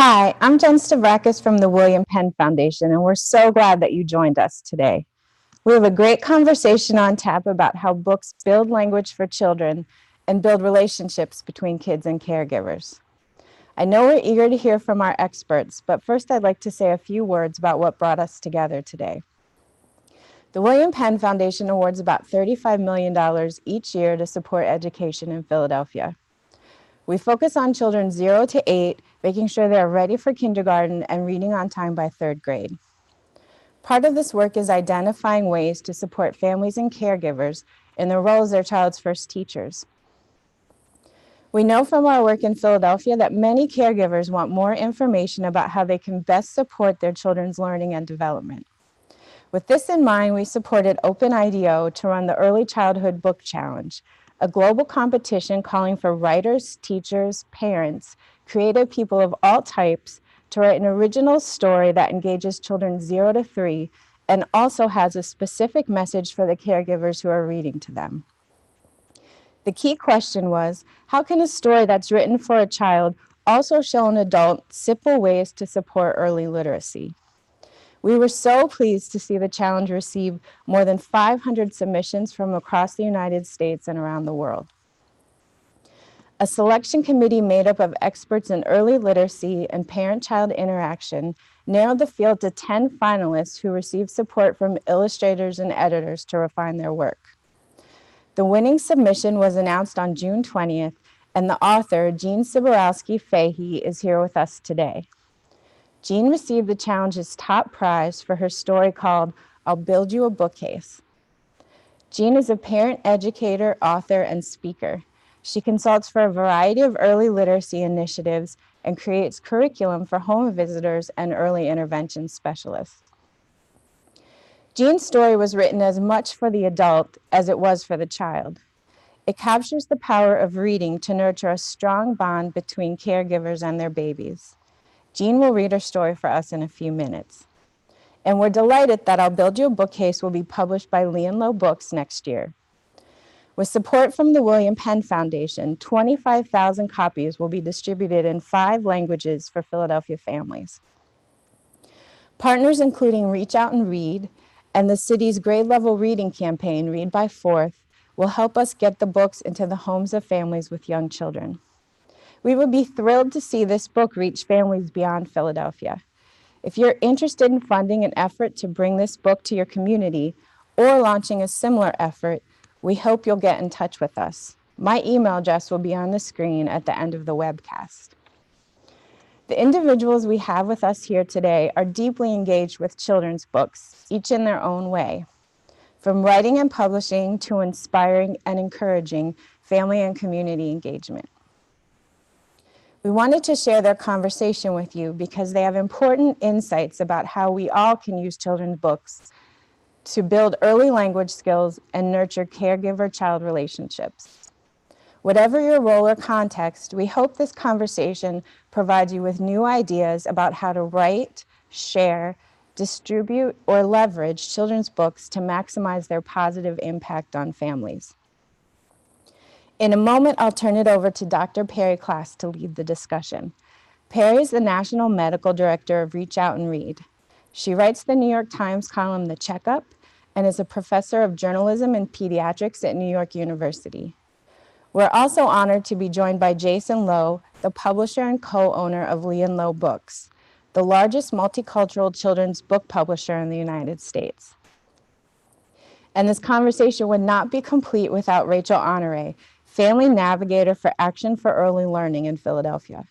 Hi, I'm Jen Stavrakis from the William Penn Foundation, and we're so glad that you joined us today. We have a great conversation on tap about how books build language for children and build relationships between kids and caregivers. I know we're eager to hear from our experts, but first I'd like to say a few words about what brought us together today. The William Penn Foundation awards about $35 million each year to support education in Philadelphia. We focus on children 0 to 8, making sure they are ready for kindergarten and reading on time by 3rd grade. Part of this work is identifying ways to support families and caregivers in their role as their child's first teachers. We know from our work in Philadelphia that many caregivers want more information about how they can best support their children's learning and development. With this in mind, we supported Open IDEO to run the Early Childhood Book Challenge, a global competition calling for writers, teachers, parents, creative people of all types to write an original story that engages children 0 to 3 and also has a specific message for the caregivers who are reading to them. The key question was, how can a story that's written for a child also show an adult simple ways to support early literacy? We were so pleased to see the challenge receive more than 500 submissions from across the United States and around the world. A selection committee made up of experts in early literacy and parent-child interaction narrowed the field to 10 finalists who received support from illustrators and editors to refine their work. The winning submission was announced on June 20th, and the author, Jean Siborowski-Fahey, is here with us today. Jean received the challenge's top prize for her story called I'll Build You a Bookcase. Jean is a parent, educator, author, and speaker. She consults for a variety of early literacy initiatives and creates curriculum for home visitors and early intervention specialists. Jean's story was written as much for the adult as it was for the child. It captures the power of reading to nurture a strong bond between caregivers and their babies. Jean will read her story for us in a few minutes. And we're delighted that I'll Build You a Bookcase will be published by Lee & Low Books next year. With support from the William Penn Foundation, 25,000 copies will be distributed in 5 languages for Philadelphia families. Partners including Reach Out and Read and the city's grade-level reading campaign, Read by Fourth, will help us get the books into the homes of families with young children. We would be thrilled to see this book reach families beyond Philadelphia. If you're interested in funding an effort to bring this book to your community or launching a similar effort, we hope you'll get in touch with us. My email address will be on the screen at the end of the webcast. The individuals we have with us here today are deeply engaged with children's books, each in their own way. From writing and publishing to inspiring and encouraging family and community engagement. We wanted to share their conversation with you because they have important insights about how we all can use children's books to build early language skills and nurture caregiver-child relationships. Whatever your role or context, we hope this conversation provides you with new ideas about how to write, share, distribute, or leverage children's books to maximize their positive impact on families. In a moment, I'll turn it over to Dr. Perri Klass to lead the discussion. Perri is the National Medical Director of Reach Out and Read. She writes the New York Times column, The Checkup, and is a professor of journalism and pediatrics at New York University. We're also honored to be joined by Jason Lowe, the publisher and co-owner of Lee & Low Books, the largest multicultural children's book publisher in the United States. And this conversation would not be complete without Rachel Honore, Family Navigator for Action for Early Learning in Philadelphia.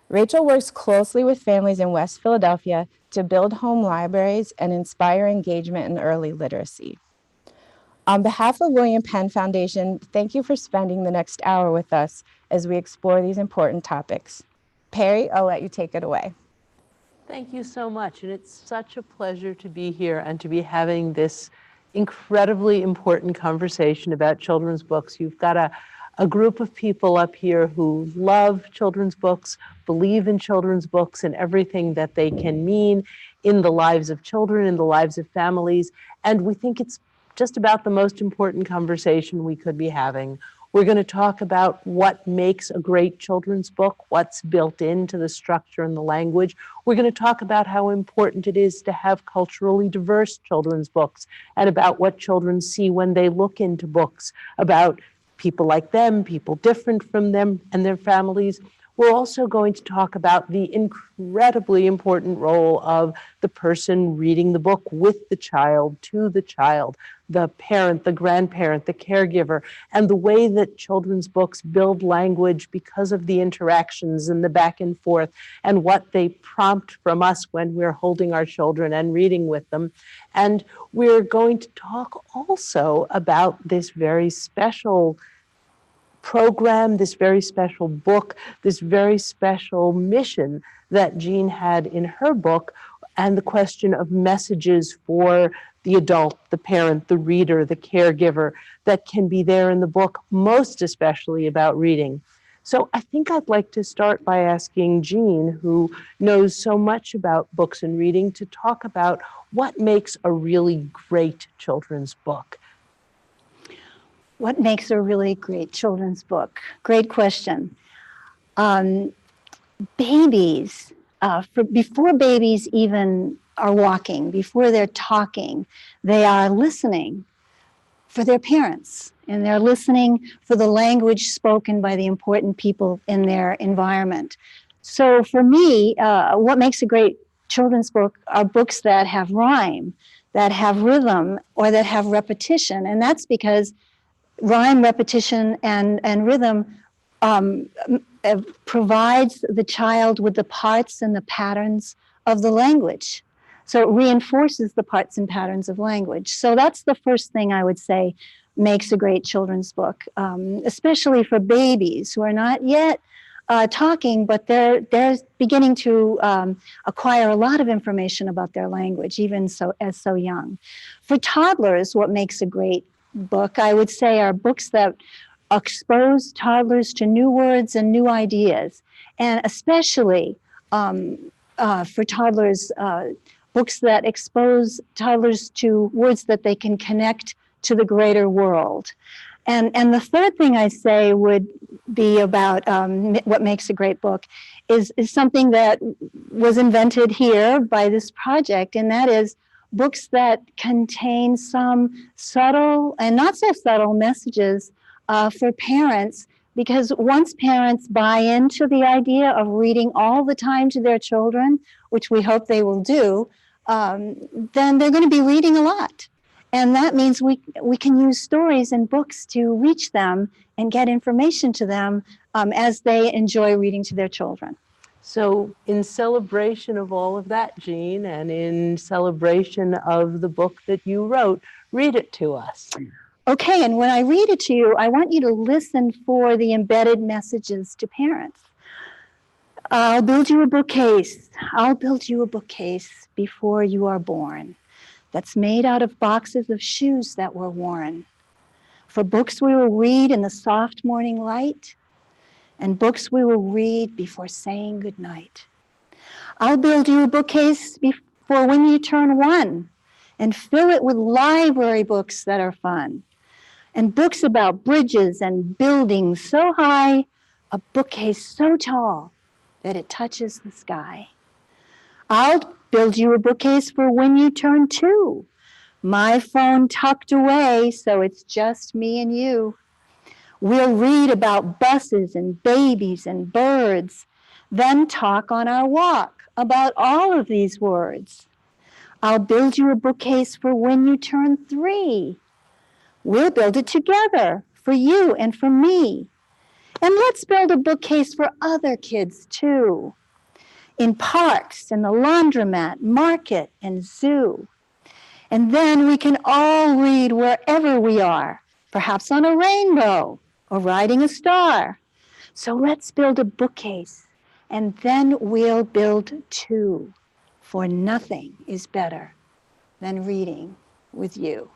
Rachel works closely with families in West Philadelphia to build home libraries and inspire engagement in early literacy. On behalf of William Penn Foundation, thank you for spending the next hour with us as we explore these important topics. Perri, I'll let you take it away. Thank you so much, and it's such a pleasure to be here and to be having this incredibly important conversation about children's books. You've got a group of people up here who love children's books, believe in children's books and everything that they can mean in the lives of children, in the lives of families, and we think it's just about the most important conversation we could be having. We're going to talk about what makes a great children's book, what's built into the structure and the language. We're going to talk about how important it is to have culturally diverse children's books and about what children see when they look into books about people like them, people different from them and their families. We're also going to talk about the incredibly important role of the person reading the book with the child, to the child, the parent, the grandparent, the caregiver, and the way that children's books build language because of the interactions and the back and forth and what they prompt from us when we're holding our children and reading with them. And we're going to talk also about this very special program, this very special book, this very special mission that Jean had in her book, and the question of messages for the adult, the parent, the reader, the caregiver that can be there in the book, most especially about reading. So I think I'd like to start by asking Jean, who knows so much about books and reading, to talk about what makes a really great children's book. What makes a really great children's book? Great question. Babies, before babies even are walking, before they're talking, they are listening for their parents, and they're listening for the language spoken by the important people in their environment. So for me, what makes a great children's book are books that have rhyme, that have rhythm, or that have repetition, and that's because rhyme, repetition, and rhythm provides the child with the parts and the patterns of the language. So it reinforces the parts and patterns of language. So that's the first thing I would say makes a great children's book, especially for babies who are not yet talking, but they're beginning to acquire a lot of information about their language, even so young. For toddlers, what makes a great book, I would say, are books that expose toddlers to new words and new ideas, and especially for toddlers, books that expose toddlers to words that they can connect to the greater world. And the third thing I say would be about what makes a great book is something that was invented here by this project, and that is books that contain some subtle and not so subtle messages for parents, because once parents buy into the idea of reading all the time to their children, which we hope they will do, then they're going to be reading a lot. And that means we can use stories and books to reach them and get information to them as they enjoy reading to their children. So in celebration of all of that, Jean, and in celebration of the book that you wrote, read it to us. Okay, and when I read it to you, I want you to listen for the embedded messages to parents. I'll build you a bookcase. I'll build you a bookcase before you are born that's made out of boxes of shoes that were worn. For books we will read in the soft morning light, and books we will read before saying goodnight. I'll build you a bookcase for when you turn 1 and fill it with library books that are fun, and books about bridges and buildings so high, a bookcase so tall that it touches the sky. I'll build you a bookcase for when you turn 2, my phone tucked away so it's just me and you. We'll read about buses and babies and birds, then talk on our walk about all of these words. I'll build you a bookcase for when you turn 3. We'll build it together for you and for me. And let's build a bookcase for other kids too, in parks and the laundromat, market and zoo. And then we can all read wherever we are, perhaps on a rainbow or riding a star. So let's build a bookcase, and then we'll build 2, for nothing is better than reading with you.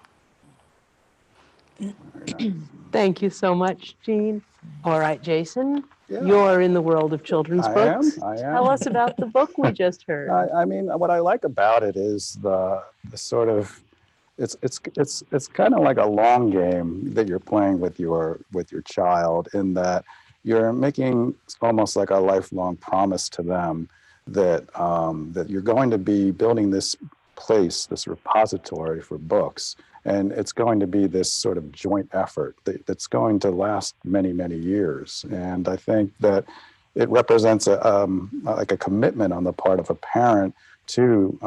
Thank you so much, Jean. All right, Jason, you're in the world of children's books. I am. Tell us about the book we just heard. I mean, what I like about it is the sort of it's kind of like a long game that you're playing with your child, in that you're making almost like a lifelong promise to them that that you're going to be building this place, this repository for books, and it's going to be this sort of joint effort that's going to last many, many years. And I think that it represents like a commitment on the part of a parent to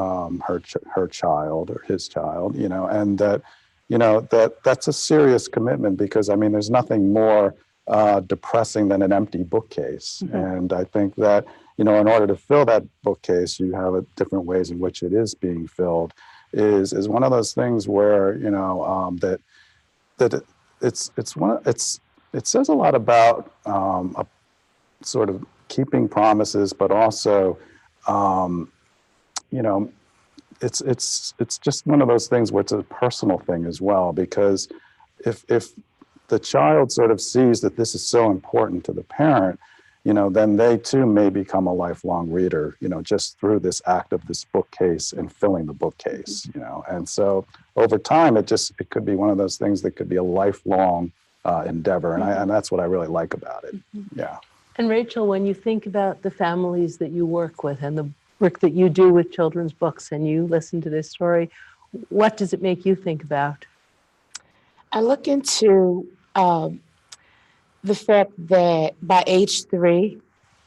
her child or his child, and that's a serious commitment, because I mean, there's nothing more depressing than an empty bookcase. Mm-hmm. And I think that, in order to fill that bookcase, you have different ways in which it is being filled. Is one of those things where it says a lot about a sort of keeping promises, but also it's just one of those things where it's a personal thing as well, because if the child sort of sees that this is so important to the parent, then they too may become a lifelong reader, just through this act of this bookcase and filling the bookcase, and so over time, it could be one of those things that could be a lifelong endeavor, and that's what I really like about it. Yeah. And Rachel, when you think about the families that you work with and the work that you do with children's books, and you listen to this story, what does it make you think about? I look into the fact that by age 3,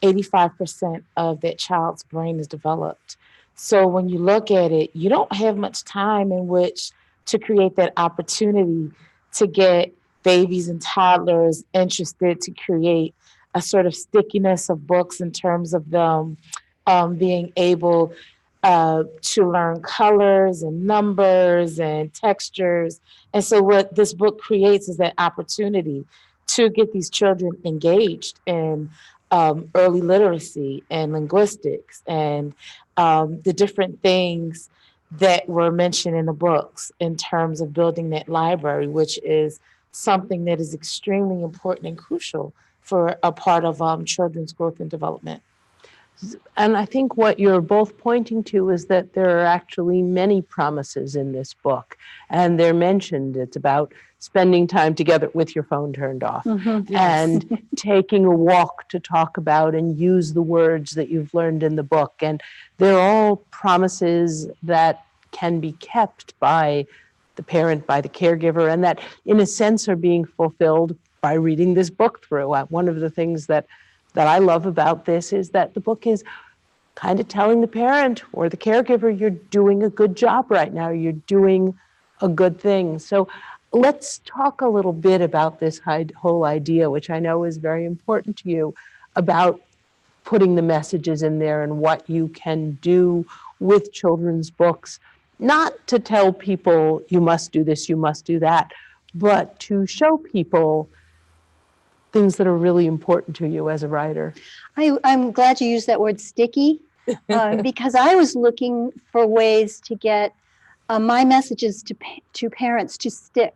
85% of that child's brain is developed. So when you look at it, you don't have much time in which to create that opportunity to get babies and toddlers interested, to create a sort of stickiness of books in terms of them being able to learn colors and numbers and textures. And so what this book creates is that opportunity to get these children engaged in early literacy and linguistics and the different things that were mentioned in the books in terms of building that library, which is something that is extremely important and crucial for a part of children's growth and development. And I think what you're both pointing to is that there are actually many promises in this book, and they're mentioned. It's about spending time together with your phone turned off, Mm-hmm. Yes. And taking a walk to talk about and use the words that you've learned in the book. And they're all promises that can be kept by the parent, by the caregiver, and that in a sense are being fulfilled by reading this book through. One of the things that I love about this is that the book is kind of telling the parent or the caregiver, you're doing a good job right now. You're doing a good thing. So let's talk a little bit about this whole idea, which I know is very important to you, about putting the messages in there and what you can do with children's books, not to tell people you must do this, you must do that, but to show people things that are really important to you as a writer. I'm glad you used that word sticky, because I was looking for ways to get my messages to parents to stick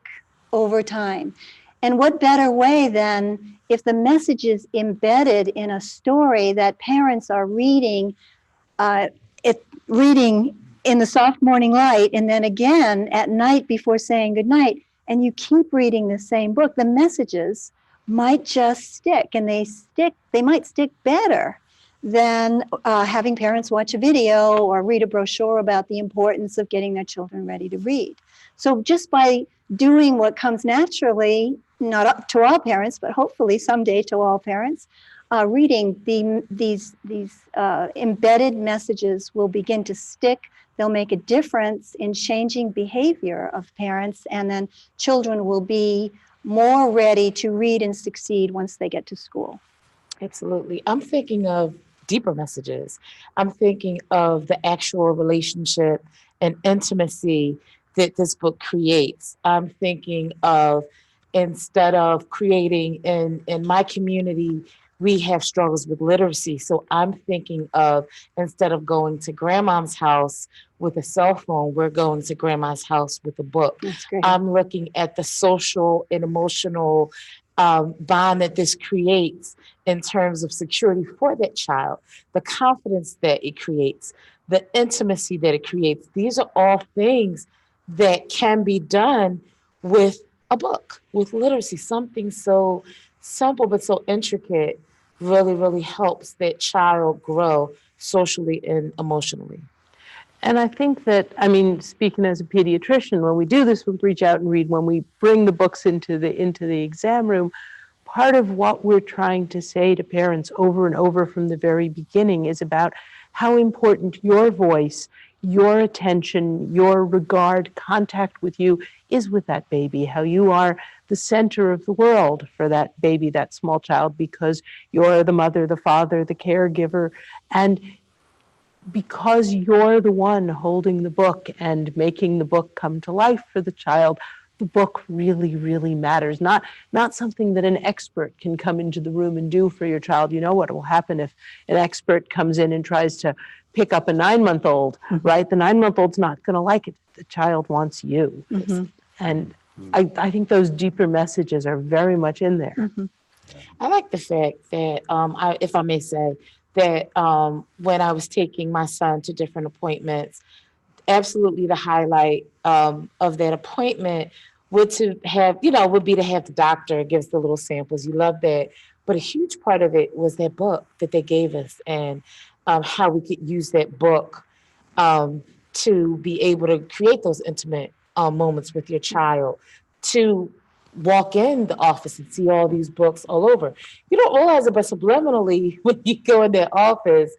over time. And what better way than if the message is embedded in a story that parents are reading in the soft morning light, and then again at night before saying goodnight, and you keep reading the same book, the messages might just stick, and they might stick better than having parents watch a video or read a brochure about the importance of getting their children ready to read. So just by doing what comes naturally, not up to all parents, but hopefully someday to all parents, reading these embedded messages will begin to stick. They'll make a difference in changing behavior of parents, and then children will be more ready to read and succeed once they get to school. Absolutely. I'm thinking of deeper messages. I'm thinking of the actual relationship and intimacy that this book creates. I'm thinking of, instead of creating in my community, we have struggles with literacy. So I'm thinking of, instead of going to grandma's house with a cell phone, we're going to grandma's house with a book. That's great. I'm looking at the social and emotional bond that this creates in terms of security for that child, the confidence that it creates, the intimacy that it creates. These are all things that can be done with a book, with literacy. Something so simple but so intricate really, really helps that child grow socially and emotionally. And I think that, I mean, speaking as a pediatrician, when we do this, we reach out and read, when we bring the books into the exam room, part of what we're trying to say to parents over and over from the very beginning is about how important your voice, your attention, your regard, contact with you is with that baby, how you are the center of the world for that baby, that small child, because you're the mother, the father, the caregiver, and because you're the one holding the book and making the book come to life for the child, the book really, really matters. Not something that an expert can come into the room and do for your child. You know what will happen if an expert comes in and tries to pick up a 9-month-old, right? The 9-month-old's not going to like it. The child wants you. And I think those deeper messages are very much in there. I like the fact that, if I may say, that when I was taking my son to different appointments, absolutely the highlight of that appointment would be to have the doctor give us the little samples. You love that. But a huge part of it was that book that they gave us, and how we could use that book to be able to create those intimate moments with your child, to walk in the office and see all these books all over. You don't realize it, but subliminally, when you go in that office,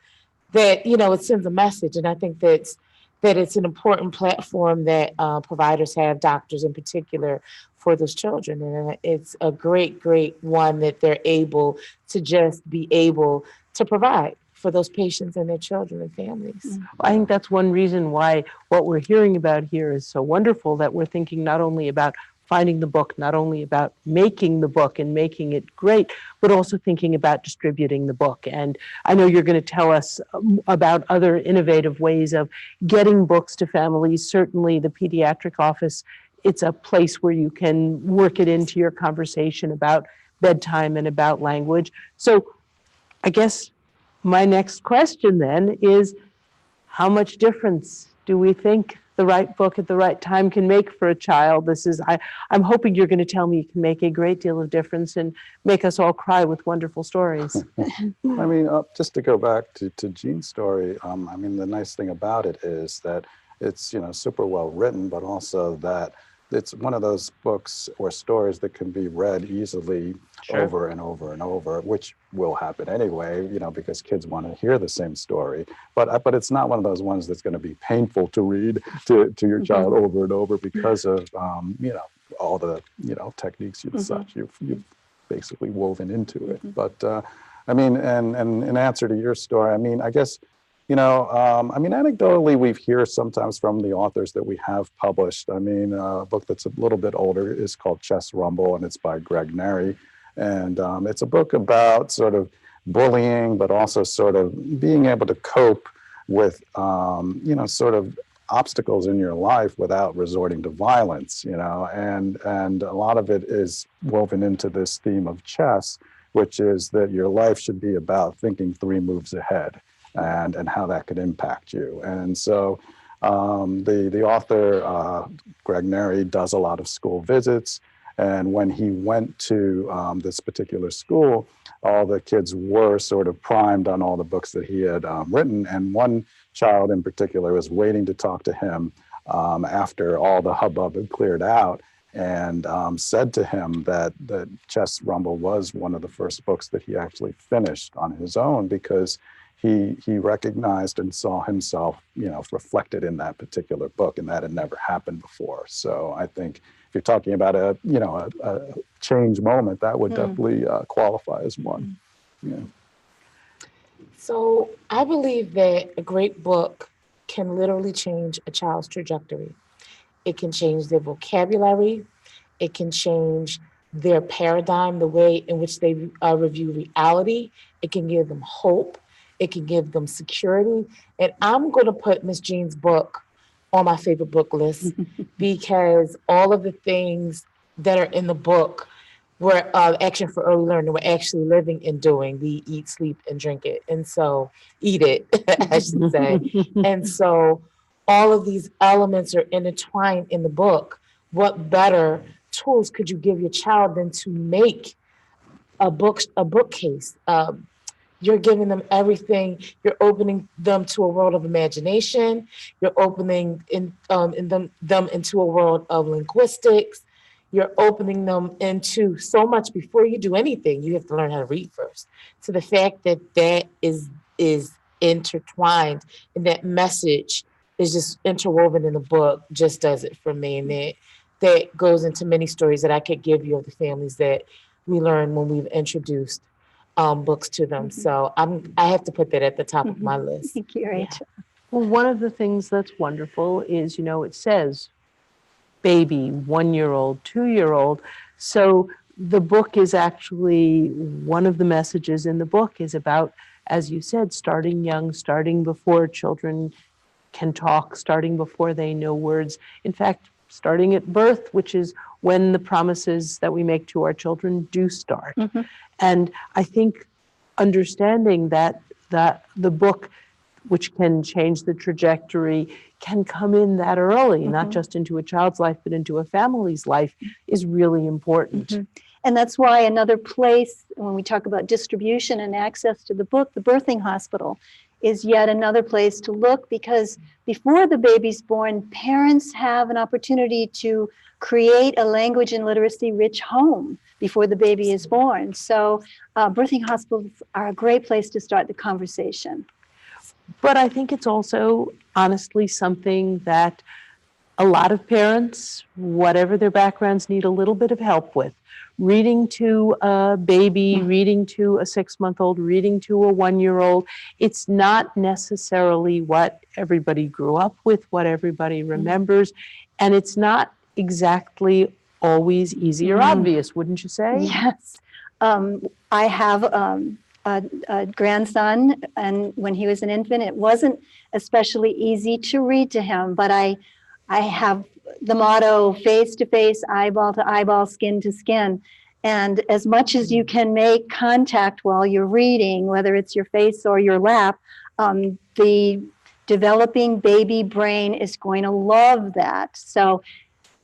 that it sends a message. And I think that it's an important platform that providers have, doctors in particular, for those children. And it's a great, great one that they're able to just be able to provide for those patients and their children and families. I think that's one reason why what we're hearing about here is so wonderful, that we're thinking not only about finding the book, not only about making the book and making it great, but also thinking about distributing the book. And I know you're going to tell us about other innovative ways of getting books to families. Certainly the pediatric office, it's a place where you can work it into your conversation about bedtime and about language. So I guess my next question then is, how much difference do we think the right book at the right time can make for a child? I'm hoping you're going to tell me it can make a great deal of difference and make us all cry with wonderful stories. I mean, just to go back to Jean's story, I mean, the nice thing about it is that it's, super well written, but also that it's one of those books or stories that can be read easily over and over and over, which will happen anyway, because kids want to hear the same story. But it's not one of those ones that's going to be painful to read to your child over and over because of, all the, techniques and such you've basically woven into it. But I mean, and in answer to your story, I mean, I guess, anecdotally, we hear sometimes from the authors that we have published. I mean, a book that's a little bit older is called Chess Rumble, and it's by Greg Neri. And it's a book about sort of bullying, but also sort of being able to cope with, sort of obstacles in your life without resorting to violence, and a lot of it is woven into this theme of chess, which is that your life should be about thinking 3 moves ahead. And how that could impact you. And so the author, Greg Neri, does a lot of school visits. And when he went to this particular school, all the kids were sort of primed on all the books that he had written. And one child in particular was waiting to talk to him after all the hubbub had cleared out, and said to him that Chess Rumble was one of the first books that he actually finished on his own, because he recognized and saw himself, reflected in that particular book, and that had never happened before. So I think if you're talking about a change moment, that would definitely qualify as one. Yeah. So I believe that a great book can literally change a child's trajectory. It can change their vocabulary. It can change their paradigm, the way in which they review reality. It can give them hope. It can give them security. And I'm going to put Miss Jean's book on my favorite book list because all of the things that are in the book were Action for Early Learning, we're actually living and doing. We eat, sleep, and drink it. And so, eat it, I should say. And so all of these elements are intertwined in the book, what better tools could you give your child than to make a bookcase? You're giving them everything. You're opening them to a world of imagination. You're opening them into a world of linguistics. You're opening them into so much. Before you do anything, you have to learn how to read first. So the fact that that is intertwined and that message is just interwoven in the book just does it for me. And that goes into many stories that I could give you of the families that we learn when we've introduced books to them. So I have to put that at the top of my list. Thank you, Rachel. Well, one of the things that's wonderful is, it says baby, 1-year-old, 2-year-old. So the book is actually, one of the messages in the book is about, as you said, starting young, starting before children can talk, starting before they know words. In fact, starting at birth, which is when the promises that we make to our children do start. And I think understanding that the book, which can change the trajectory, can come in that early, not just into a child's life, but into a family's life, is really important. And that's why another place, when we talk about distribution and access to the book, the birthing hospital is yet another place to look, because before the baby's born, parents have an opportunity to create a language and literacy rich home before the baby is born. So birthing hospitals are a great place to start the conversation. But I think it's also honestly something that a lot of parents, whatever their backgrounds, need a little bit of help with. Reading to a baby, reading to a 6-month-old, reading to a 1-year-old, it's not necessarily what everybody grew up with, what everybody remembers, and it's not exactly always easy or obvious, wouldn't you say? Yes. I have a grandson, and when he was an infant, it wasn't especially easy to read to him, but I have the motto, face to face, eyeball to eyeball, skin to skin. And as much as you can make contact while you're reading, whether it's your face or your lap, the developing baby brain is going to love that. So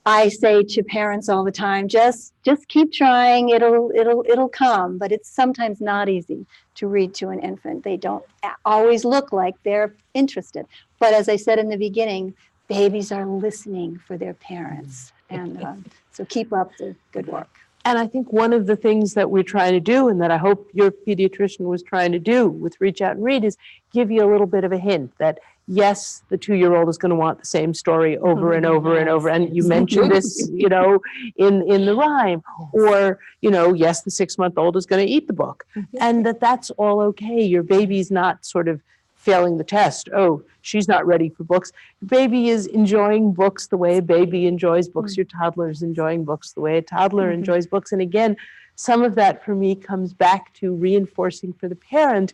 I say to parents all the time, just keep trying, it'll come, but it's sometimes not easy to read to an infant. They don't always look like they're interested. But as I said in the beginning, babies are listening for their parents. And so keep up the good work. And I think one of the things that we're trying to do, and that I hope your pediatrician was trying to do with Reach Out and Read, is give you a little bit of a hint that, yes, the 2-year-old is going to want the same story over and over and over. And you mentioned this, in the rhyme. Or, yes, the 6-month-old is going to eat the book. And that's all okay. Your baby's not sort of failing the test. Oh, she's not ready for books. Your baby is enjoying books the way a baby enjoys books. Your toddler is enjoying books the way a toddler enjoys books. And again, some of that for me comes back to reinforcing for the parent,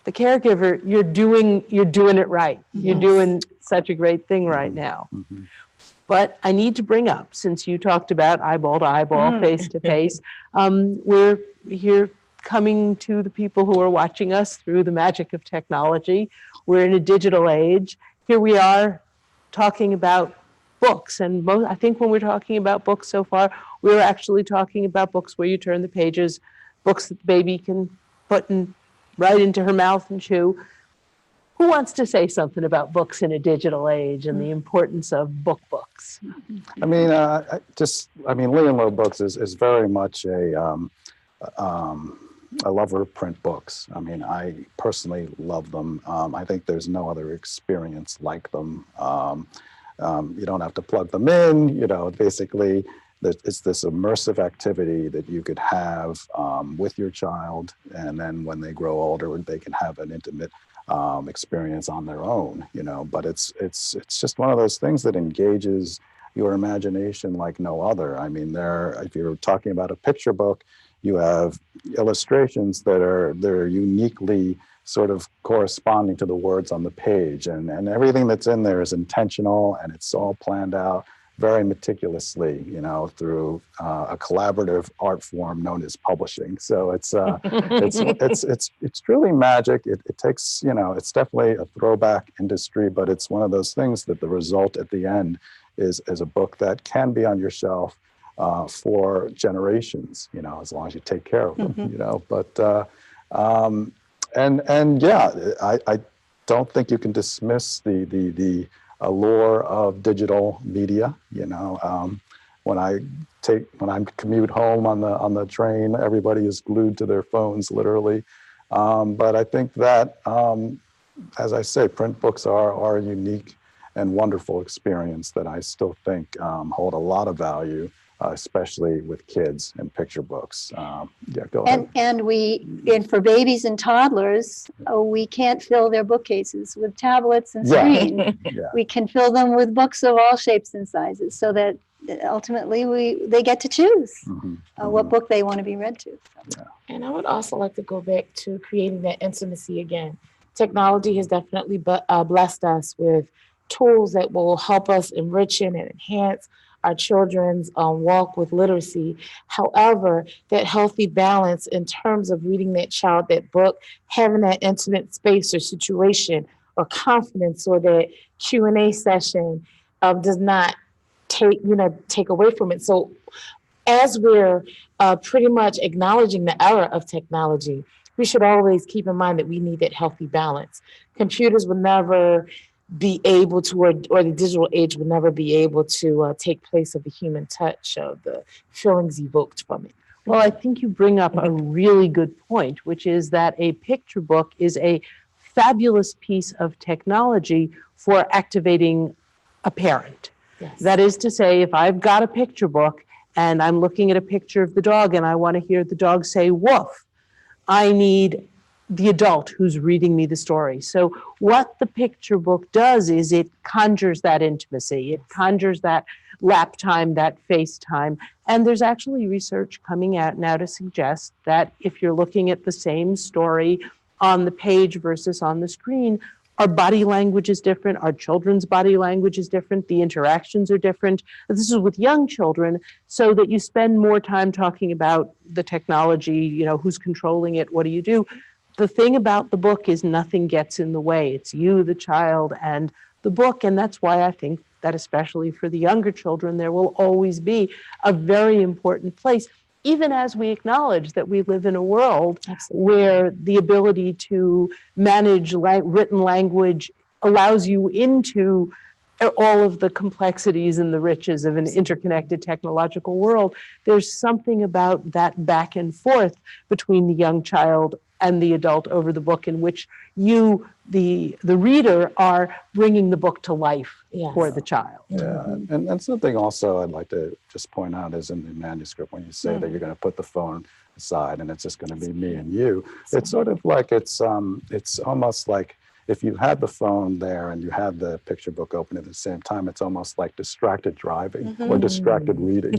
the caregiver, you're doing it right. Yes. You're doing such a great thing right now. But I need to bring up, since you talked about eyeball to eyeball, face to face, we're here coming to the people who are watching us through the magic of technology. We're in a digital age. Here we are talking about books. And I think when we're talking about books so far, we're actually talking about books where you turn the pages, books that the baby can put right into her mouth and chew. Who wants to say something about books in a digital age and the importance of books? I mean, Lee and Low Books is very much a lover of print books. I mean, I personally love them. I think there's no other experience like them. You don't have to plug them in, basically it's this immersive activity that you could have with your child. And then when they grow older, they can have an intimate experience on their own, but it's just one of those things that engages your imagination like no other. I mean, if you're talking about a picture book, you have illustrations they're uniquely sort of corresponding to the words on the page, and everything that's in there is intentional and it's all planned out very meticulously, through a collaborative art form known as publishing. So it's truly magic. It takes, it's definitely a throwback industry, but it's one of those things that the result at the end is a book that can be on your shelf for generations, as long as you take care of them, But and yeah, I don't think you can dismiss the allure of digital media. When I commute home on the train, everybody is glued to their phones, literally. But I think that, as I say, print books are a unique and wonderful experience that I still think hold a lot of value, especially with kids and picture books. Yeah, go ahead. And for babies and toddlers, we can't fill their bookcases with tablets and screens. Yeah. We can fill them with books of all shapes and sizes, so that ultimately they get to choose what book they want to be read to. So. Yeah. And I would also like to go back to creating that intimacy again. Technology has definitely blessed us with tools that will help us enrich and enhance our children's walk with literacy. However, that healthy balance in terms of reading that child that book, having that intimate space or situation or confidence or that Q&A session does not take away from it. So as we're pretty much acknowledging the era of technology, we should always keep in mind that we need that healthy balance. Computers will never be able to, or the digital age will never be able to take place of the human touch, of the feelings evoked from it. Well, I think you bring up a really good point, which is that a picture book is a fabulous piece of technology for activating a parent. Yes. That is to say, if I've got a picture book and I'm looking at a picture of the dog and I want to hear the dog say woof, I need the adult who's reading me the story. So what the picture book does is it conjures that intimacy. It conjures that lap time, that face time. And there's actually research coming out now to suggest that if you're looking at the same story on the page versus on the screen, our body language is different. Our children's body language is different. The interactions are different. This is with young children, so that you spend more time talking about the technology, who's controlling it, what do you do? The thing about the book is nothing gets in the way. It's you, the child, and the book. And that's why I think that especially for the younger children, there will always be a very important place, even as we acknowledge that we live in a world where the ability to manage written language allows you into all of the complexities and the riches of an interconnected technological world. There's something about that back and forth between the young child and the adult over the book, in which you, the reader, are bringing the book to life for the child. Yeah, and something also I'd like to just point out is in the manuscript, when you say that you're going to put the phone aside and it's just going to be me and you, it's sort of like it's almost like if you had the phone there and you had the picture book open at the same time, it's almost like distracted driving or distracted reading,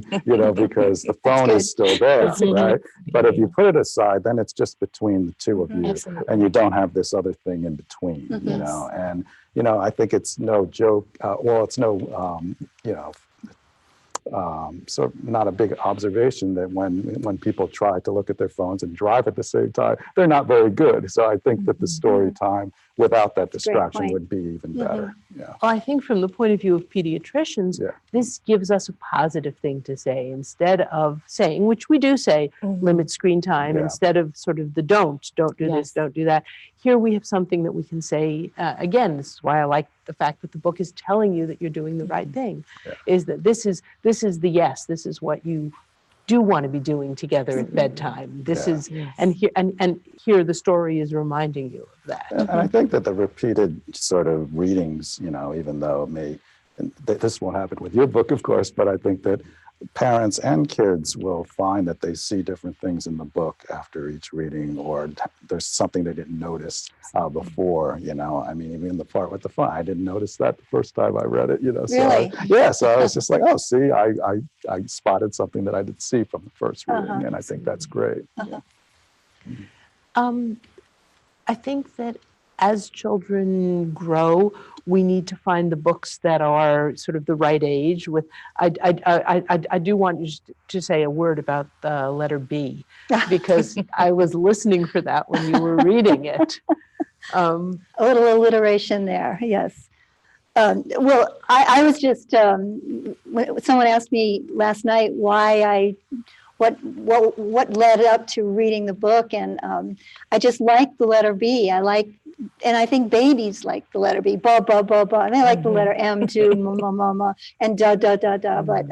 because the phone is still there, right? But if you put it aside, then it's just between the two of you, and you don't have this other thing in between, and, I think it's no joke, it's no, so not a big observation that when people try to look at their phones and drive at the same time, they're not very good. So I think that the story time without that distraction would be even better. Yeah. Well, I think from the point of view of pediatricians, this gives us a positive thing to say instead of saying, which we do say, limit screen time, instead of sort of the don't do this, don't do that. Here we have something that we can say, again, this is why I like the fact that the book is telling you that you're doing the right thing, is that this is the yes, this is what you do want to be doing together at bedtime. This is, and here the story is reminding you of that. And I think that the repeated sort of readings, even though it may, and this won't happen with your book, of course, but I think that parents and kids will find that they see different things in the book after each reading, or there's something they didn't notice before, I mean, even the part with the fun, I didn't notice that the first time I read it, Really? So I was just like, oh, see, I spotted something that I didn't see from the first reading, and I think that's great. I think that as children grow, we need to find the books that are sort of the right age. I do want you to say a word about the letter B, because I was listening for that when you were reading it. A little alliteration there, yes. Well, I was just, when someone asked me last night what led up to reading the book, and I just like the letter B. And I think babies like the letter B, ba, ba, ba, ba. And they like the letter M too, ma, ma, ma, ma, and da, da, da, da. But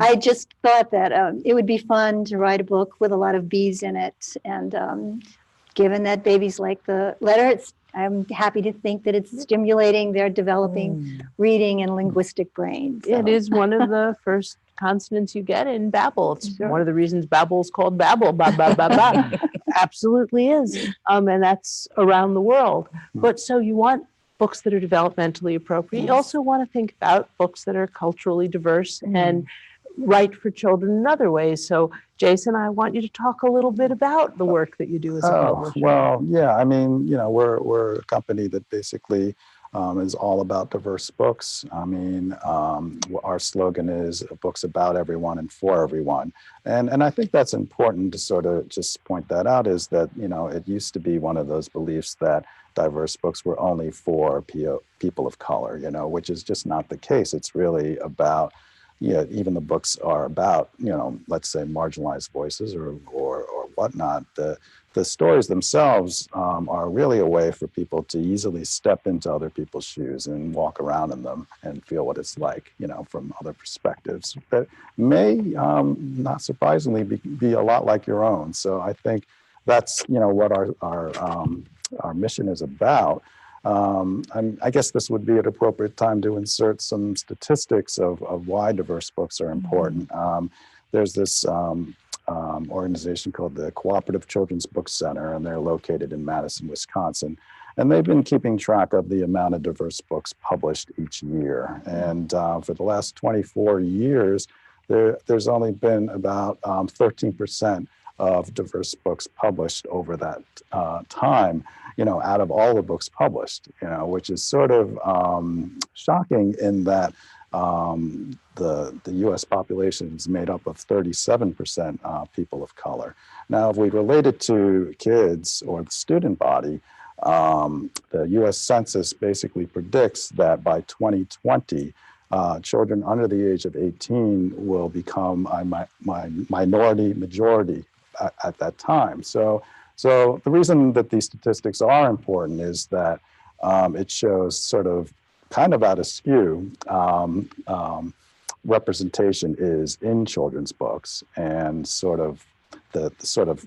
I just thought that it would be fun to write a book with a lot of B's in it. And given that babies like the letter, I'm happy to think that it's stimulating their developing reading and linguistic brains. So. It is one of the first consonants you get in Babel. It's one of the reasons Babel's called Babel. Ba, ba, ba, ba. Absolutely is. And that's around the world. But so you want books that are developmentally appropriate. You also want to think about books that are culturally diverse and right for children in other ways. So Jason, I want you to talk a little bit about the work that you do as a publisher. Well, yeah, I mean, we're a company that basically is all about diverse books. I mean, our slogan is books about everyone and for everyone. And I think that's important to sort of just point that out, is that, it used to be one of those beliefs that diverse books were only for people of color, which is just not the case. It's really about, even the books are about, let's say marginalized voices or whatnot. The stories themselves are really a way for people to easily step into other people's shoes and walk around in them and feel what it's like, from other perspectives that may, not surprisingly, be a lot like your own. So I think that's, what our mission is about. I guess this would be an appropriate time to insert some statistics of why diverse books are important. There's this organization called the Cooperative Children's Book Center, and they're located in Madison, Wisconsin. And they've been keeping track of the amount of diverse books published each year. And for the last 24 years, there's only been about 13% of diverse books published over that time, out of all the books published, which is sort of shocking in that the U.S. population is made up of 37% people of color. Now, if we relate it to kids or the student body, the U.S. Census basically predicts that by 2020, children under the age of 18 will become a minority majority at that time. So the reason that these statistics are important is that it shows sort of kind of out of skew representation is in children's books, and sort of the sort of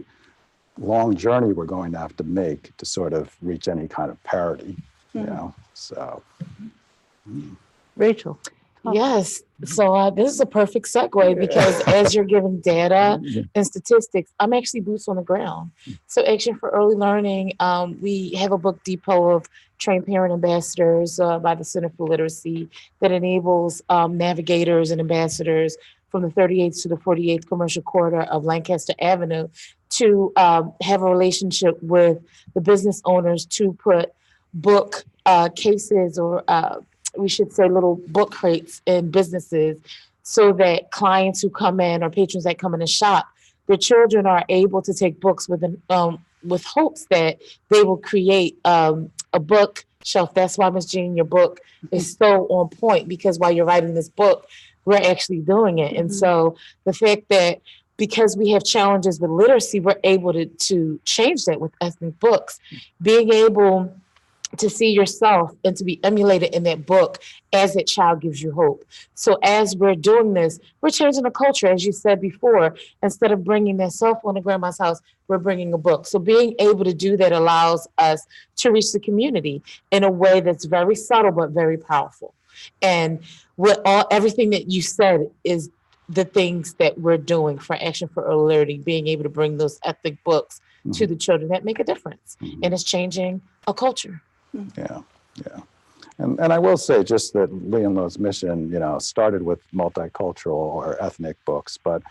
long journey we're going to have to make to sort of reach any kind of parity, so. Rachel. Yes. So this is a perfect segue, because as you're giving data and statistics, I'm actually boots on the ground. So Action for Early Learning, we have a book depot of trained parent ambassadors by the Center for Literacy that enables navigators and ambassadors from the 38th to the 48th commercial corridor of Lancaster Avenue to have a relationship with the business owners to put book cases, or we should say little book crates in businesses, so that clients who come in or patrons that come in and shop, their children are able to take books with hopes that they will create a book shelf. That's why, Ms. Jean, your book is so on point, because while you're writing this book, we're actually doing it. And so the fact that because we have challenges with literacy, we're able to change that with ethnic books, being able to see yourself and to be emulated in that book as that child gives you hope. So as we're doing this, we're changing the culture. As you said before, instead of bringing that cell phone to grandma's house, we're bringing a book. So being able to do that allows us to reach the community in a way that's very subtle, but very powerful. And everything that you said is the things that we're doing for Action for Early Learning, being able to bring those ethnic books to the children that make a difference. And it's changing a culture. Yeah. And I will say just that Lee and Lo's mission, started with multicultural or ethnic books, but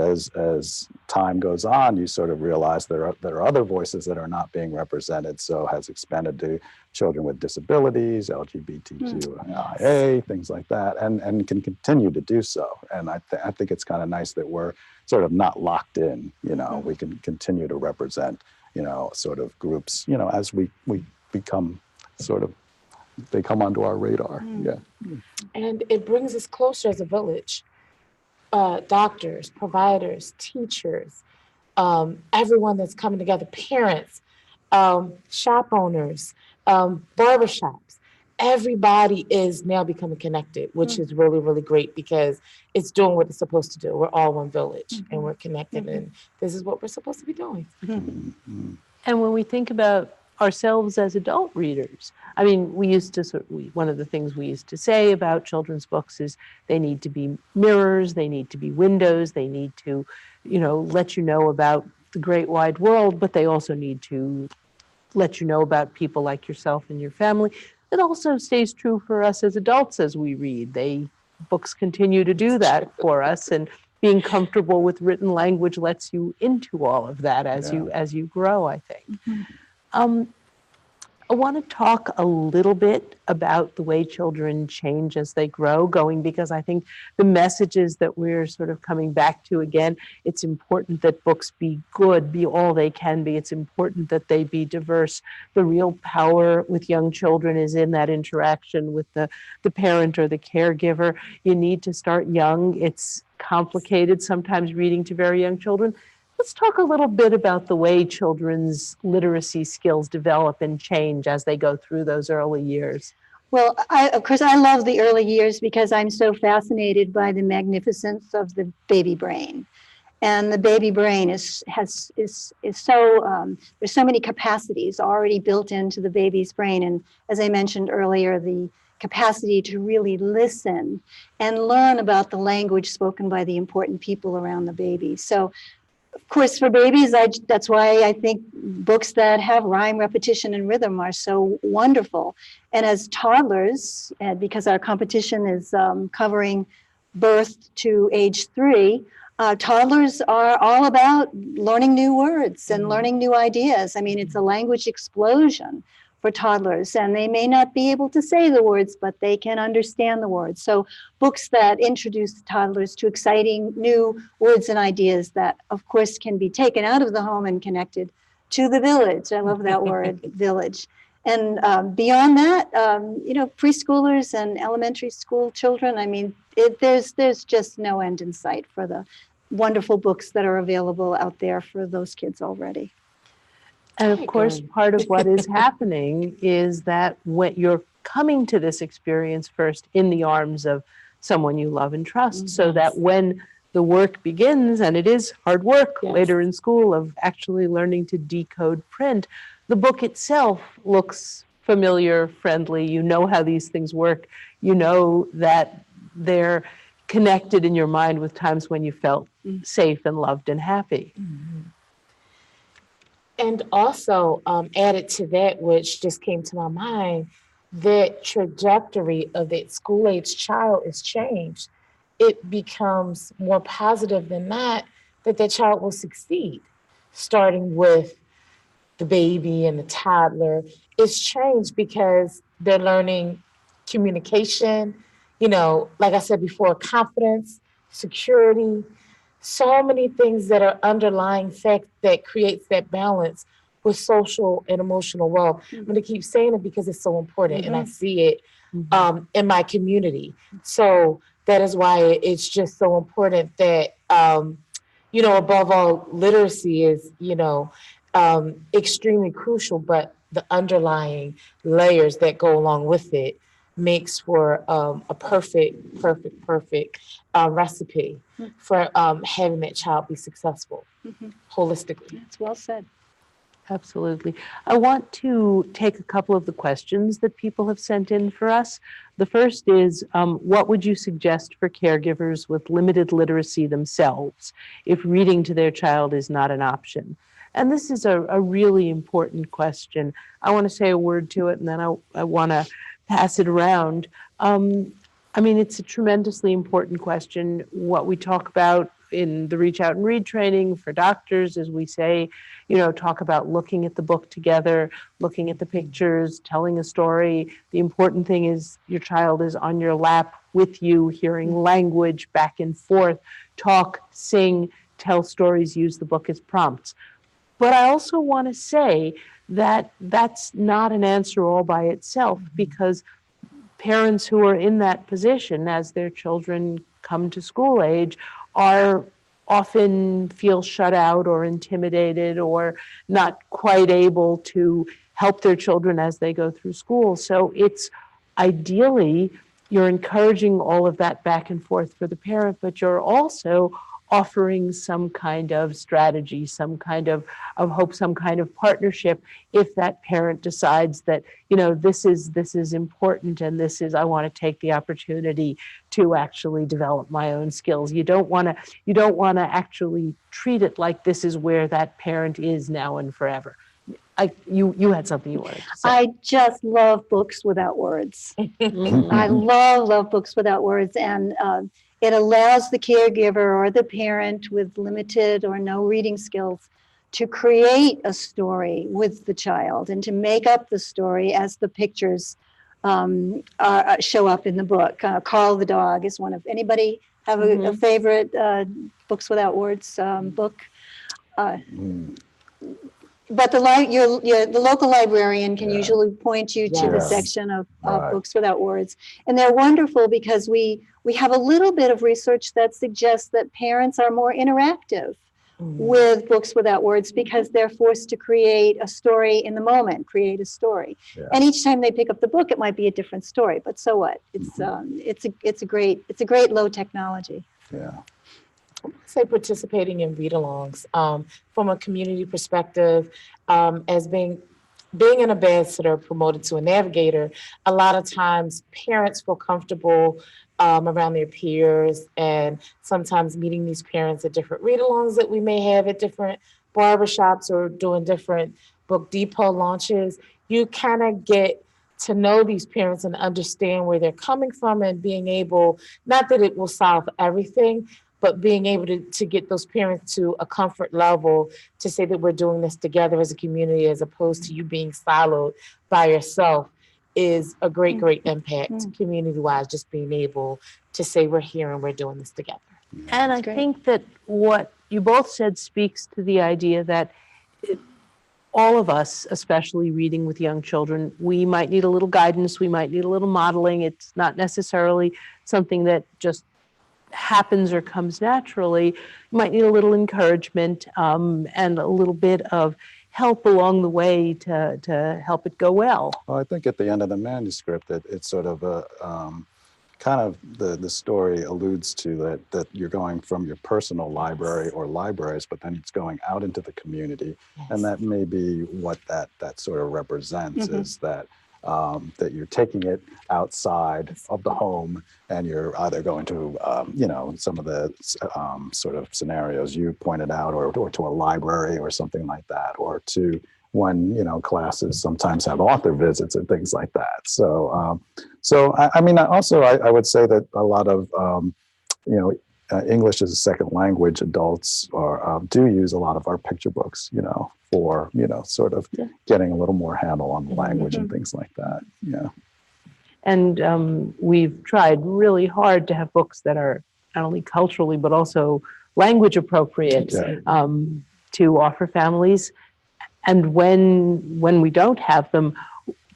as time goes on, you sort of realize there are other voices that are not being represented. So has expanded to children with disabilities, LGBTQIA, things like that, and can continue to do so. And I think it's kind of nice that we're sort of not locked in. We can continue to represent sort of groups. As we become sort of, they come onto our radar. Yeah. And it brings us closer as a village. Doctors, providers, teachers, everyone that's coming together, parents, shop owners, barbershops. Everybody is now becoming connected, which is really, really great because it's doing what it's supposed to do. We're all one village and we're connected, and this is what we're supposed to be doing. And when we think about ourselves as adult readers, I mean, one of the things we used to say about children's books is they need to be mirrors, they need to be windows, they need to, let you know about the great wide world, but they also need to let you know about people like yourself and your family. It also stays true for us as adults as we read. Books continue to do that for us, and being comfortable with written language lets you into all of that as you grow, I think. I want to talk a little bit about the way children change as they grow, because I think the messages that we're sort of coming back to again, it's important that books be good, be all they can be. It's important that they be diverse. The real power with young children is in that interaction with the parent or the caregiver. You need to start young. It's complicated sometimes reading to very young children. Let's talk a little bit about the way children's literacy skills develop and change as they go through those early years. Well, of course, I love the early years because I'm so fascinated by the magnificence of the baby brain. And the baby brain is so, there's so many capacities already built into the baby's brain. And as I mentioned earlier, the capacity to really listen and learn about the language spoken by the important people around the baby. So, of course, for babies, that's why I think books that have rhyme, repetition, and rhythm are so wonderful. And as toddlers, because our competition is covering birth to age 3, toddlers are all about learning new words and learning new ideas. I mean, it's a language explosion for toddlers, and they may not be able to say the words, but they can understand the words. So books that introduce toddlers to exciting new words and ideas that, of course, can be taken out of the home and connected to the village. I love that word, village. And beyond that, preschoolers and elementary school children, I mean, there's just no end in sight for the wonderful books that are available out there for those kids already. And of course, part of what is happening is that when you're coming to this experience first in the arms of someone you love and trust, so that when the work begins, and it is hard work later in school of actually learning to decode print, the book itself looks familiar, friendly. You know how these things work. You know that they're connected in your mind with times when you felt safe and loved and happy. And also added to that, which just came to my mind, the trajectory of that school-age child is changed. It becomes more positive than not that child will succeed, starting with the baby and the toddler. It's changed because they're learning communication, like I said before, confidence, security, so many things that are underlying fact that creates that balance with social and emotional well. I'm going to keep saying it because it's so important, and I see it in my community. So that is why it's just so important that, above all, literacy is, extremely crucial, but the underlying layers that go along with it makes for a perfect recipe for having that child be successful holistically. That's well said. Absolutely. I want to take a couple of the questions that people have sent in for us. The first is, what would you suggest for caregivers with limited literacy themselves if reading to their child is not an option? And this is a really important question. I want to say a word to it, and then I want to pass it around. I mean, it's a tremendously important question. What we talk about in the Reach Out and Read training for doctors is we say, talk about looking at the book together, looking at the pictures, telling a story. The important thing is your child is on your lap with you, hearing language back and forth, talk, sing, tell stories, use the book as prompts. But I also want to say that that's not an answer all by itself, because parents who are in that position as their children come to school age are often feel shut out or intimidated or not quite able to help their children as they go through school. So it's ideally you're encouraging all of that back and forth for the parent, but you're also offering some kind of strategy, some kind of hope, some kind of partnership if that parent decides that, this is important, and I want to take the opportunity to actually develop my own skills. You don't want to actually treat it like this is where that parent is now and forever. You had something you wanted to say. I just love books without words. I love books without words, and it allows the caregiver or the parent with limited or no reading skills to create a story with the child and to make up the story as the pictures show up in the book. Carl the dog is one of. Anybody have a favorite books without words book? But the local librarian can usually point you to the section of books without words. And they're wonderful because we have a little bit of research that suggests that parents are more interactive with books without words because they're forced to create a story in the moment, create a story. Yeah. And each time they pick up the book, it might be a different story, but so what? It's a great low technology. Yeah. Say participating in read-alongs from a community perspective, as being an ambassador promoted to a navigator. A lot of times parents feel comfortable around their peers, and sometimes meeting these parents at different read-alongs that we may have at different barbershops or doing different book depot launches. You kind of get to know these parents and understand where they're coming from, and being able, not that it will solve everything, but being able to get those parents to a comfort level to say that we're doing this together as a community, as opposed to you being siloed by yourself, is a great impact community-wise, just being able to say we're here and we're doing this together. And I think that what you both said speaks to the idea that all of us, especially reading with young children, we might need a little guidance, we might need a little modeling. It's not necessarily something that just happens or comes naturally. You might need a little encouragement and a little bit of help along the way to help it go well. Well, I think at the end of the manuscript, it's sort of a kind of the story alludes to that you're going from your personal library or libraries, but then it's going out into the community, and that may be what that sort of represents is that you're taking it outside of the home, and you're either going to, some of the sort of scenarios you pointed out, or to a library or something like that, or to when, classes sometimes have author visits and things like that. So, I would say that a lot of, English as a second language adults do use a lot of our picture books, for, sort of getting a little more handle on the language and things like that. Yeah. And we've tried really hard to have books that are not only culturally, but also language appropriate to offer families. And when we don't have them,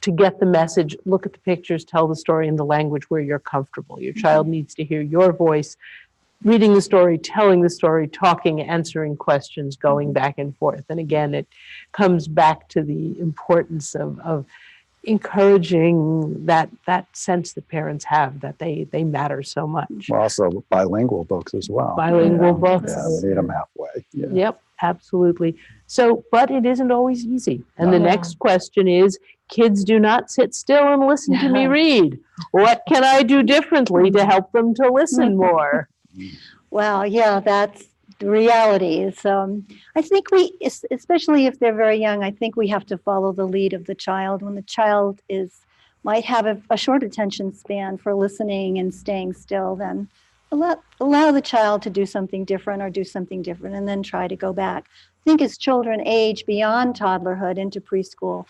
to get the message, look at the pictures, tell the story in the language where you're comfortable. Your child needs to hear your voice, reading the story, telling the story, talking, answering questions, going back and forth. And again, it comes back to the importance of encouraging that sense that parents have that they matter so much. Well, also bilingual books as well. Bilingual books. Yeah, we need them halfway. Yeah. Yep, absolutely. So, but it isn't always easy. And the next question is, kids do not sit still and listen to me read. What can I do differently to help them to listen more? Well, yeah, that's the reality. I think especially if they're very young, I think we have to follow the lead of the child. When the child is might have a short attention span for listening and staying still, then allow the child to do something different and then try to go back. I think as children age beyond toddlerhood into preschool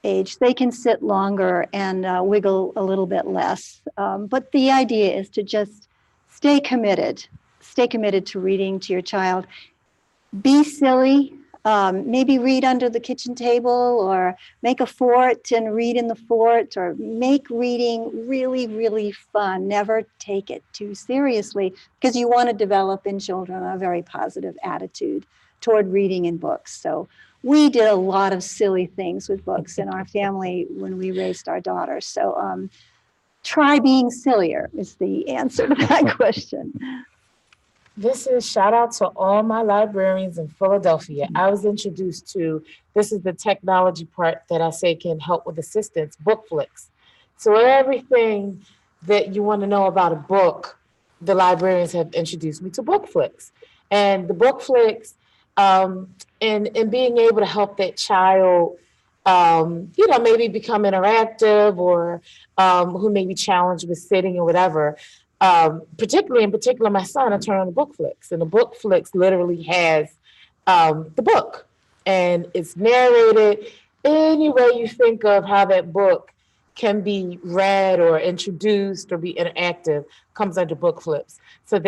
age, they can sit longer and wiggle a little bit less. But the idea is to just stay committed to reading to your child. Be silly. Maybe read under the kitchen table, or make a fort and read in the fort, or make reading really, really fun. Never take it too seriously, because you want to develop in children a very positive attitude toward reading and books. So we did a lot of silly things with books in our family when we raised our daughters. So try being sillier is the answer to that question. This is shout out to all my librarians in Philadelphia. I was introduced to, this is the technology part that I say can help with assistance, BookFlix. So everything that you want to know about a book, the librarians have introduced me to BookFlix. And the BookFlix, and being able to help that child, maybe become interactive, or who may be challenged with sitting or whatever. Particularly my son, I turn on the BookFlix, and the BookFlix literally has the book, and it's narrated any way you think of how that book can be read or introduced or be interactive comes under BookFlix. So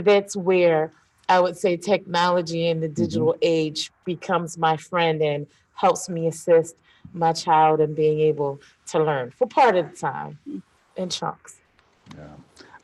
that's where I would say technology in the digital age becomes my friend and helps me assist my child in being able to learn for part of the time in chunks. Yeah.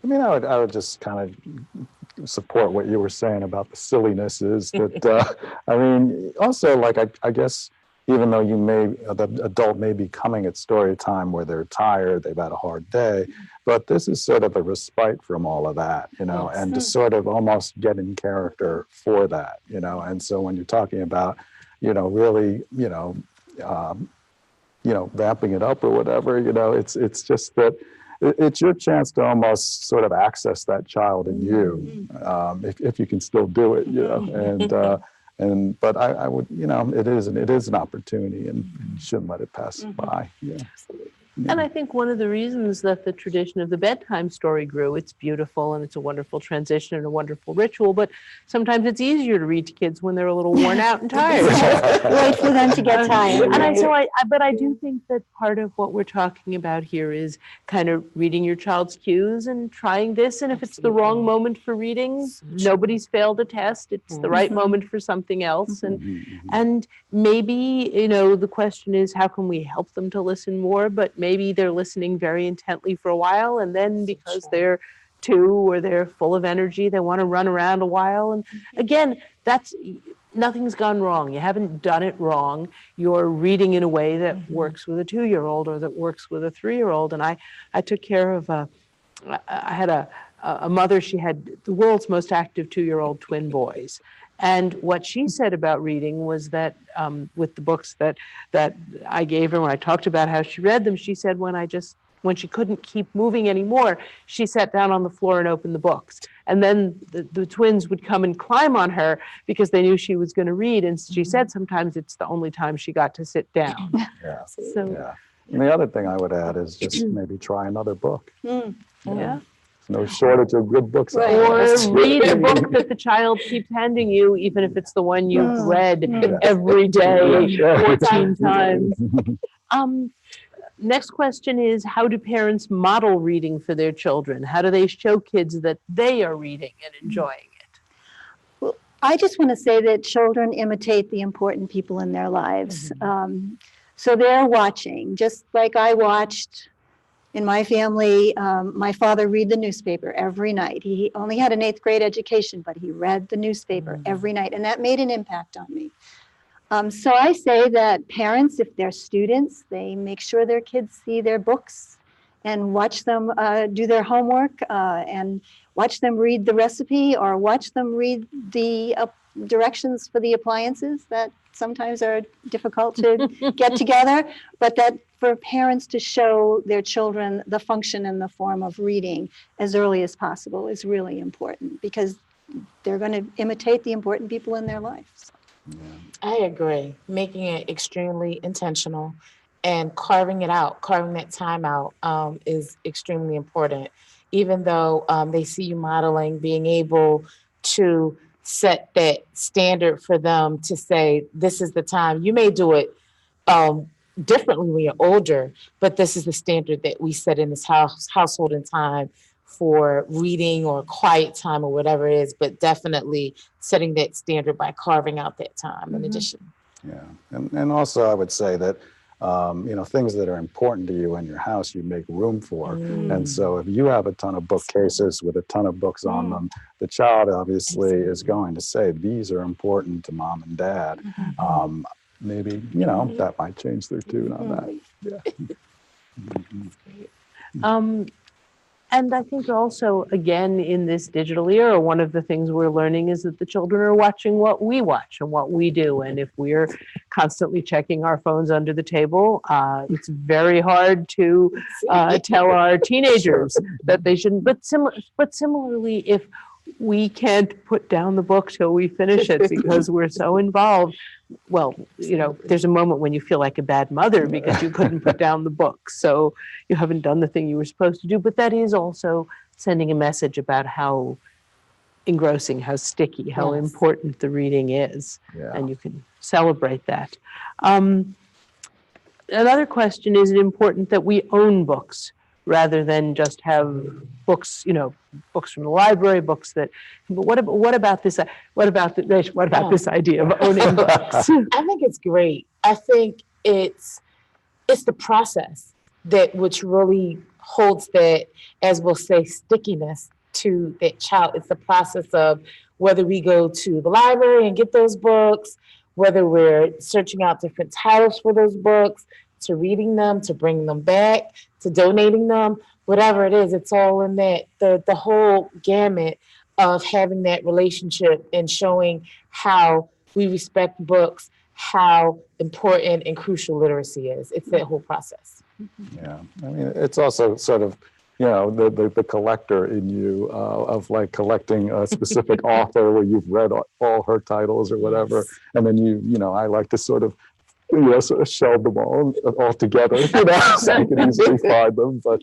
I mean, I would just kind of support what you were saying about the silliness is that, I mean, also, like, I guess, even though the adult may be coming at story time where they're tired, they've had a hard day, but this is sort of a respite from all of that, yes. And to sort of almost get in character for that, and so when you're talking about, really, vamping it up or whatever, it's just that it's your chance to almost sort of access that child in you, if you can still do it, but I would, it is an opportunity, and you shouldn't let it pass by. Yeah. And I think one of the reasons that the tradition of the bedtime story grew, it's beautiful and it's a wonderful transition and a wonderful ritual, but sometimes it's easier to read to kids when they're a little worn out and tired. Wait for them to get tired. And I do think that part of what we're talking about here is kind of reading your child's cues and trying this. And if it's the wrong moment for reading, nobody's failed a test. It's the right moment for something else. And maybe, the question is, how can we help them to listen more? But maybe they're listening very intently for a while, and then because they're 2 or they're full of energy, they want to run around a while. And again, nothing's gone wrong. You haven't done it wrong. You're reading in a way that works with a 2-year-old or that works with a 3-year-old. And I took care of I had a mother. She had the world's most active 2-year-old twin boys. And what she said about reading was that with the books that I gave her, when I talked about how she read them, she said when she couldn't keep moving anymore, she sat down on the floor and opened the books. And then the twins would come and climb on her because they knew she was going to read. And she said sometimes it's the only time she got to sit down. Yeah. And the other thing I would add is just maybe try another book. Yeah. No shortage of good books. Right. Or read a book that the child keeps handing you, even if it's the one you've read every day 14 times. Next question is, how do parents model reading for their children? How do they show kids that they are reading and enjoying it? Well, I just want to say that children imitate the important people in their lives. So they're watching, just like I watched in my family, my father read the newspaper every night. He only had an 8th grade education, but he read the newspaper every night, and that made an impact on me. So I say that parents, if they're students, they make sure their kids see their books and watch them do their homework and watch them read the recipe or watch them read the directions for the appliances that sometimes are difficult to get together, but that for parents to show their children the function and the form of reading as early as possible is really important, because they're going to imitate the important people in their lives. I agree. Making it extremely intentional and carving that time out is extremely important. Even though they see you modeling, being able to set that standard for them to say, this is the time. You may do it differently when you're older, but this is the standard that we set in this household and time for reading or quiet time or whatever it is, but definitely setting that standard by carving out that time in addition. Yeah, and also I would say that things that are important to you in your house, you make room for. And so if you have a ton of bookcases with a ton of books on them, the child obviously is going to say, these are important to mom and dad. Maybe, that might change their tune on that. Yeah. And I think also, again, in this digital era, one of the things we're learning is that the children are watching what we watch and what we do. And if we're constantly checking our phones under the table, it's very hard to tell our teenagers that they shouldn't. But similarly, if we can't put down the book till we finish it because we're so involved, well, there's a moment when you feel like a bad mother because you couldn't put down the book. So you haven't done the thing you were supposed to do. But that is also sending a message about how engrossing, how sticky, how important the reading is. Yeah. And you can celebrate that. Another question, is it important that we own books rather than just have books, books from the library, books that, but what about this idea of owning books? I think it's great. I think it's the process which really holds that, as we'll say, stickiness to that child. It's the process of whether we go to the library and get those books, whether we're searching out different titles for those books, to reading them, to bringing them back, to donating them, whatever it is, it's all in that, the whole gamut of having that relationship and showing how we respect books, how important and crucial literacy is. It's that whole process. Yeah, I mean, it's also sort of, the collector in you of like collecting a specific author where you've read all her titles or whatever. Yes. And then I like to sort of shelve them all together, so you can easily find them. But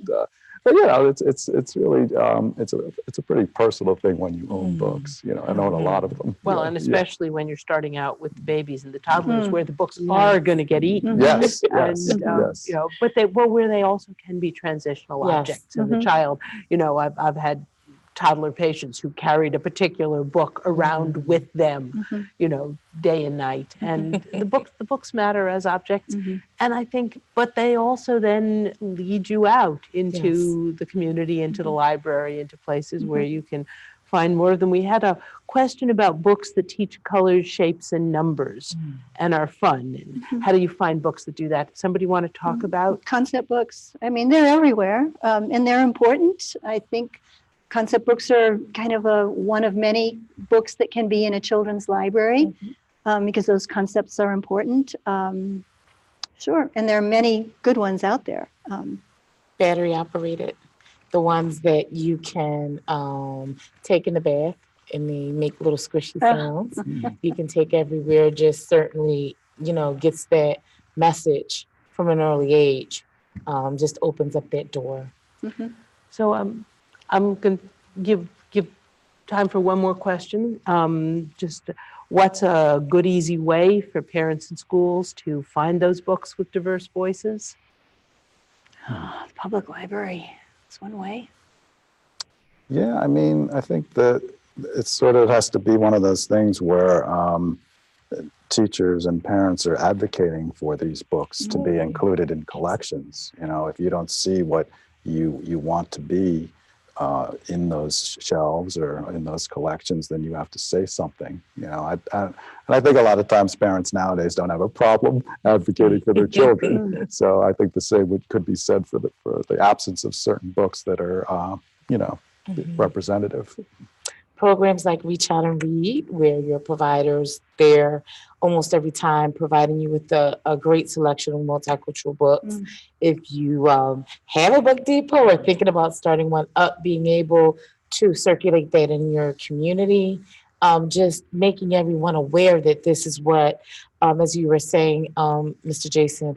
it's really it's a pretty personal thing when you own books, and own a lot of them. Well, and especially when you're starting out with the babies and the toddlers, where the books are going to get eaten. Yes, and, yes. But where they also can be transitional objects of the child. I've had toddler patients who carried a particular book around with them, day and night. And the books matter as objects. And I think, but they also then lead you out into the community, into the library, into places where you can find more of them. We had a question about books that teach colors, shapes, and numbers and are fun. And how do you find books that do that? Somebody want to talk about? Concept books. I mean, they're everywhere, and they're important. I think concept books are kind of one of many books that can be in a children's library because those concepts are important. Sure, and there are many good ones out there. Battery operated, the ones that you can take in the bath and they make little squishy sounds. You can take everywhere, just certainly, gets that message from an early age, just opens up that door. So I'm going to give time for one more question. Just what's a good, easy way for parents and schools to find those books with diverse voices? Public library is one way. Yeah, I mean, I think that it sort of has to be one of those things where teachers and parents are advocating for these books to be included in collections. If you don't see what you want to be in those shelves or in those collections, then you have to say something. And I think a lot of times parents nowadays don't have a problem advocating for their children. So I think the same could be said for the absence of certain books that are, representative. Programs like Reach Out and Read, where your providers there almost every time providing you with a great selection of multicultural books. If you have a book depot or thinking about starting one up, being able to circulate that in your community, just making everyone aware that this is what, as you were saying, Mr. Jason,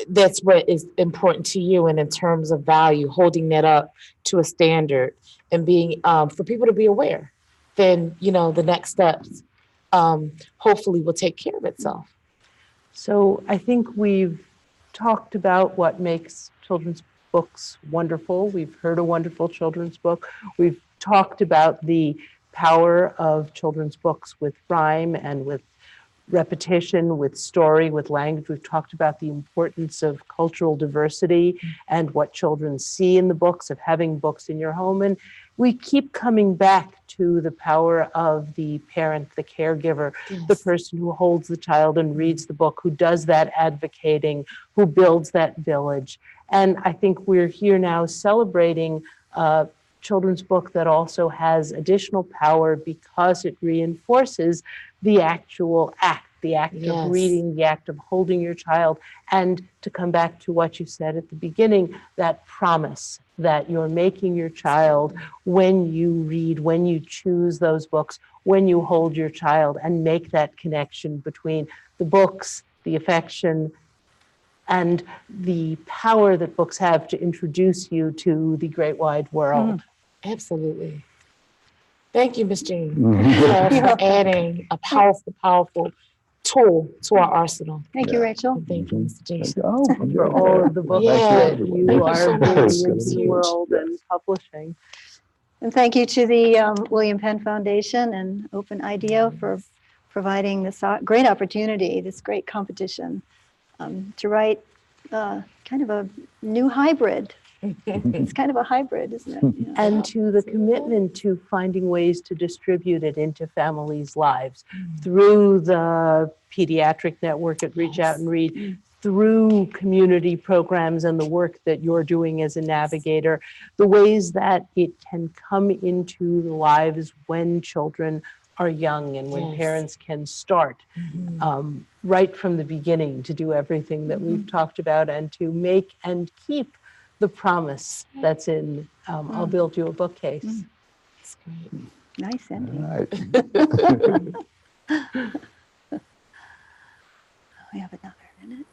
that's what is important to you, and in terms of value, holding that up to a standard and being for people to be aware, then the next steps hopefully will take care of itself. So I think we've talked about what makes children's books wonderful. We've heard a wonderful children's book. We've talked about the power of children's books with rhyme and with repetition, with story, with language. We've talked about the importance of cultural diversity and what children see in the books, of having books in your home. And we keep coming back to the power of the parent, the caregiver, the person who holds the child and reads the book, who does that advocating, who builds that village. And I think we're here now celebrating a children's book that also has additional power because it reinforces the actual act, the act of reading, the act of holding your child. And to come back to what you said at the beginning, that promise that you're making your child when you read, when you choose those books, when you hold your child and make that connection between the books, the affection, and the power that books have to introduce you to the great wide world. Absolutely. Thank you, Ms. Jean, for adding a powerful, powerful tool to our arsenal. Thank you, Rachel. And thank you, Mr. Jason. For all of the books that you Thank you are so much. bringing It's into the huge. world and publishing. And thank you to the William Penn Foundation and Open IDEO for providing this great opportunity, this great competition to write kind of a new hybrid. It's kind of a hybrid, isn't it? Yeah. And to the commitment to finding ways to distribute it into families' lives through the pediatric network at Reach Out and Read, through community programs and the work that you're doing as a navigator, the ways that it can come into the lives when children are young and when parents can start right from the beginning to do everything that we've talked about and to make and keep the promise that's in I'll Build You a Bookcase. That's great. Nice ending. Right. We have another minute.